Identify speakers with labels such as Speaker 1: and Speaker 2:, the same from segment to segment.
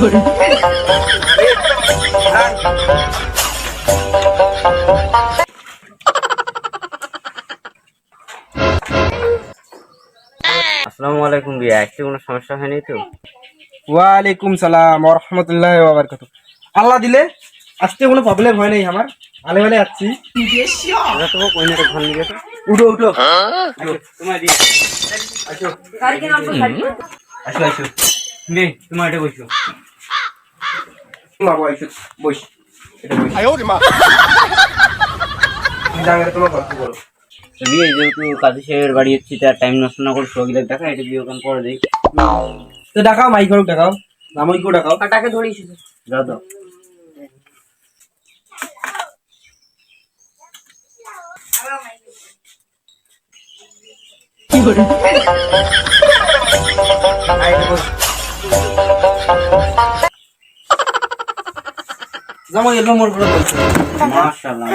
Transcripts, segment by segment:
Speaker 1: আসসালামু আলাইকুম ভাইয়া, আজকে কোনো সমস্যা হয়নি তো?
Speaker 2: ওয়ালাইকুম সালাম ওয়া রাহমাতুল্লাহি ওয়া বারাকাতুহু। আল্লাহ দিলে আজকে কোনো প্রবলেম হয় নাই আমার, ভালো ভালো আছি।
Speaker 1: দাদা তো কইনে তো ঘর নিয়ে
Speaker 2: উঠো উঠো,
Speaker 1: তোমার দিয়ে আসো আসো আসো নে তোমার এটা বসো।
Speaker 2: মা বসো বস, এটা বস। আয় ওরে মা, জায়গাটা তোমার গল্প করো।
Speaker 1: বিয়ে যেহেতু কাজী সাহেবের বাড়ি যাচ্ছি, তার টাইম নষ্ট না করে সগিলে দেখা এটা বিয়ে ওখান করে দেই।
Speaker 2: তো ডাকাও, মাইক করুক ডাকাও, নামইকো ডাকাও।
Speaker 3: কাটাকে ধরিস
Speaker 1: দাদা
Speaker 2: জামাই এলো মোর করে বলছে।
Speaker 1: মাশাআল্লাহ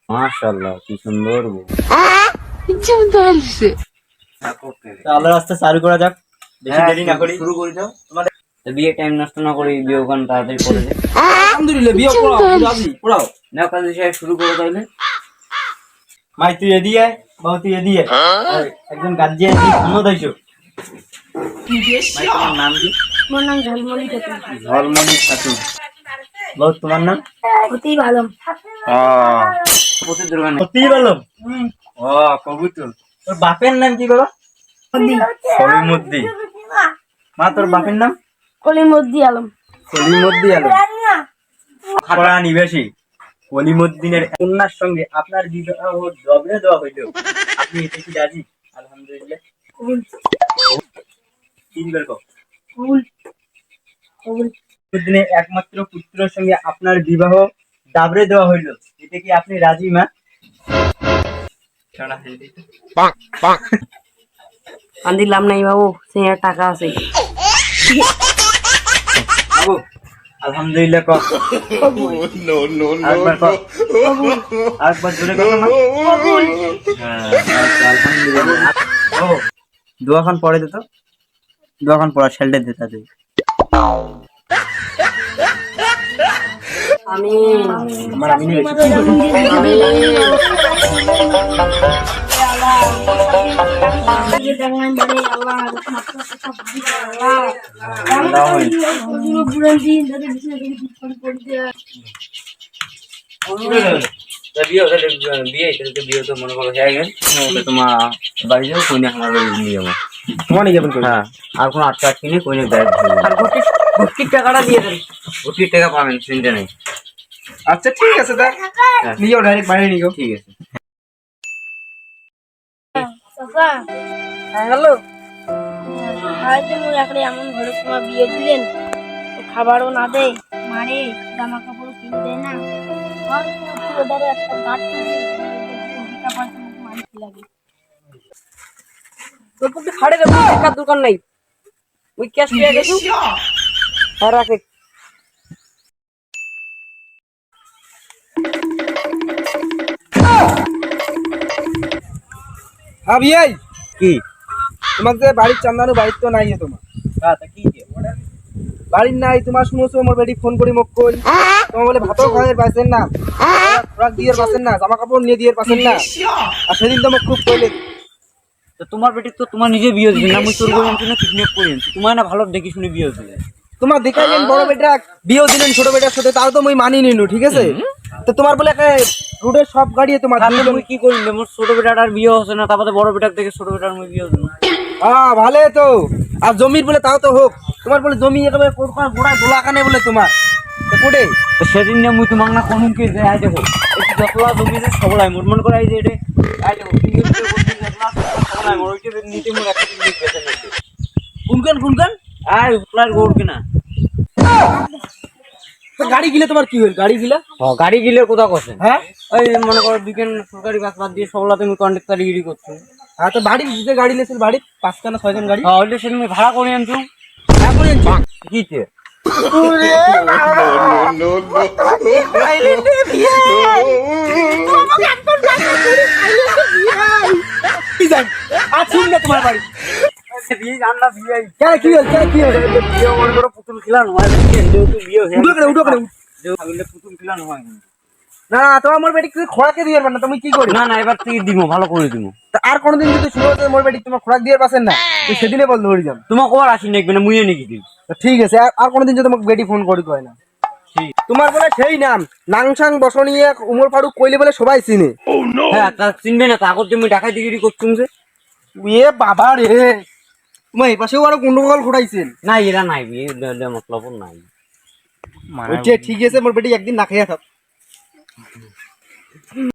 Speaker 1: মাশাআল্লাহ কি সুন্দর বউ।
Speaker 2: আল্লাহ রাস্তা চালু করা যাক, বেশি দেরি না করি,
Speaker 1: শুরু করে দাও। তোমাদের বিয়ে টাইম নষ্ট না করে বিয়ে ওখান তাড়াতাড়ি করে দে।
Speaker 2: আলহামদুলিল্লাহ বিয়ে পড়াও, রাজি পড়াও।
Speaker 1: নাও কাজী সাহেব শুরু করো তাহলে।
Speaker 2: মাই তুই এদিকে আয়, বাবা তুই এদিকে আয়। একজন গার্জিয়ান কি শুনো দাইছো?
Speaker 1: ভাই, তোমার নাম কি?
Speaker 3: মোর নাম ঝলমলি খাতুন।
Speaker 1: ঝলমনি খাতুন।
Speaker 2: বউ তোমার নাম?
Speaker 3: অতি ভালো।
Speaker 1: প্রচুর দোকানে
Speaker 2: সত্যি বললাম। ও কবুতর, তোর বাপের নাম কি বাবা? সলিমুদ্দিন। মা তোর বাপের নাম?
Speaker 3: কলিমদ্দি আলম।
Speaker 2: সলিমুদ্দিন আলম। খাড়া নিবাসী কলিমুদ্দিনের কন্যার সঙ্গে আপনার বিবাহ জবে দেওয়া হইল, আপনি এতে কি রাজি? আলহামদুলিল্লাহ।
Speaker 3: কবুল
Speaker 2: তিনবার কও।
Speaker 3: কবুল কবুল।
Speaker 2: কলিমুদ্দিনের একমাত্র পুত্রের সঙ্গে আপনার বিবাহ দাবড়ে দেওয়া হইল, এতে কি আপনি রাজি মা?
Speaker 3: আন্দি লাভ নাই বাবু, সে টাকা আছে।
Speaker 2: বাবু আলহামদুলিল্লাহ কও। আরেকবার কও। আরেকবার জোরে কও না। আচ্ছা, আলহামদুলিল্লাহ। ও দোয়াখান পড়ে দিত, দোয়াখান পড়া শেল্ডে দিতা তুই।
Speaker 3: আমি
Speaker 2: আমার আমি নিয়ে গেছি।
Speaker 1: বিয়ে তো মনে করো হয়ে গেল, তোমার বাড়ি যাও, কইনে আমার বাড়ি নিয়ে যাবো।
Speaker 2: তোমার নিয়ে যাবেন কই?
Speaker 1: হ্যাঁ, আর কোনো আটকা আটকি নেই, কইনে ব্যাগ
Speaker 3: আর ভর্তির টাকাটা দিয়ে দেন।
Speaker 1: ভর্তির টাকা পাবেন, চিন্তা নেই।
Speaker 2: আচ্ছা ঠিক আছে, দা নিয়ে যাও, ডাইরেক্ট বাইরে নিয়ে যাও।
Speaker 1: ঠিক আছে।
Speaker 3: হ্যালো, হয়তো মোর একটা এমন ঘরে তোমার বিয়ে দিলেন, খাবারও না দেয়, মারে, জামা কাপড় কিনে দেয় না, ওদের একটা গাঠ লাগে। তোর পক্ষে খাড়ে দেবো, টাকার দোকান নাই, ওই ক্যাশ পেয়ে গেছি। হ্যাঁ রাখে।
Speaker 2: হ্যাঁ বিয়াই,
Speaker 1: কি
Speaker 2: তোমার যে বাড়ির চান্দানো বাড়ির তো নাই তোমার।
Speaker 1: কি
Speaker 2: বাড়ির নাই তোমার, শুনেছো আমার বেটি ফোন করি মোক কই তোমার বলে ভাতও খাওয়ার পাচ্ছেন না, খোরাক দিয়ে পাচ্ছেন না, জামা কাপড় নিয়ে দিয়ে পাচ্ছেন না। আর সেদিন তো মোক খুব কইলে
Speaker 1: তো তোমার বেটি তো তোমার নিজে বিয়ে দিবে না, আমি তোর বই আনছি না কিডন্যাপ করে আনছি, তোমার না ভালো দেখি শুনে বিয়ে দিবে।
Speaker 2: তোমার দেখাইলেন বড় বেটা বিয়েও দিলেন ছোট বেটার সাথে, তাও তো মই মানি নিনু, ঠিক আছে? তো তোমার বলে রোডের সব গাড়ি তোমার
Speaker 1: আমি কি করি, মোর ছোট বেটাটার বিয়ে হচ্ছে না, তারপরে বড় বেটার থেকে ছোট বেটার মই বিয়ে দেবো।
Speaker 2: হ্যাঁ ভালো তো। আর জমির বলে তাও তো হোক, তোমার বলে জমি একেবারে গোড়ায় দোলা কানে বলে তোমার তো কোটে।
Speaker 1: তো সেদিন না মুই তোমাক না কোন কে আই দেখো একটু যতলা জমি আছে সবলাই মোর মন করে, এই যে এটা আই দেখো সিঙ্গেল করে বলতে যতলা সবলাই মোর ওইটা নিতে মোর একটা জিনিস বেচে নিতে।
Speaker 2: কোনখান কোনখান
Speaker 1: আই হুটলার গোড় কিনা।
Speaker 2: তো গাড়ি গিলে তোমার কি হইল? গাড়ি গিলা
Speaker 1: গাড়ি গিলে কোথা করছেন?
Speaker 2: হ্যাঁ
Speaker 1: ওই মনে করো দুইখান সরকারি বাস বাদ দিয়ে সবলা তুমি কন্ডাক্টারিগিরি করছো।
Speaker 2: হ্যাঁ তো বাড়ি যে গাড়ি লেছিল, বাড়ি 5খানা 6জন গাড়ি।
Speaker 1: হ্যাঁ ওইটা সেদিন ভাড়া করে আনছো।
Speaker 2: হ্যাঁ করে আনছি।
Speaker 1: কিতে
Speaker 2: আসুন না তোমার বাড়ি
Speaker 1: বিয়ে জানলা বিয়ে
Speaker 2: কেন কি হল কি হল
Speaker 1: বিয়ে মনে করো পুতুল খেলানো হয় যেহেতু বিয়ে হয়ে
Speaker 2: উঠো করে
Speaker 1: যেহেতু পুতুল খেলানো হয়
Speaker 2: না তোমার মোর বেটি তুই খোরাকে দিয়ে পারবে না তুমি কি করি
Speaker 1: না না এবার তুই দিব ভালো করে দিব
Speaker 2: তা আর কোনদিন যদি শুরু হচ্ছে মোর বেটি তোমার খোরাক দিয়ে পাচ্ছেন না তুই সেদিনে বল ধরে যাম
Speaker 1: তোমাকে আর আসি নাকবে না মুইয়ে নাকি দিবি
Speaker 2: তা ঠিক আছে আর কোনদিন যদি তোমাকে বেটি ফোন করি কয় না
Speaker 1: ঠিক
Speaker 2: তোমার বলে সেই নাম নাংসাং বসনিয়ে উমর ফারুক কইলে বলে সবাই চিনে
Speaker 1: হ্যাঁ তা চিনবে না তা আগর তুমি ডাকাই দিগিরি করছুম যে
Speaker 2: এ বাবা রে তোমার এই পাশেও আরো গন্ডগোল ঘটাইছেন
Speaker 1: না এরা নাই বিয়ে মতলব নাই
Speaker 2: ওইটা ঠিক আছে মোর বেটি একদিন না খাইয়া থাক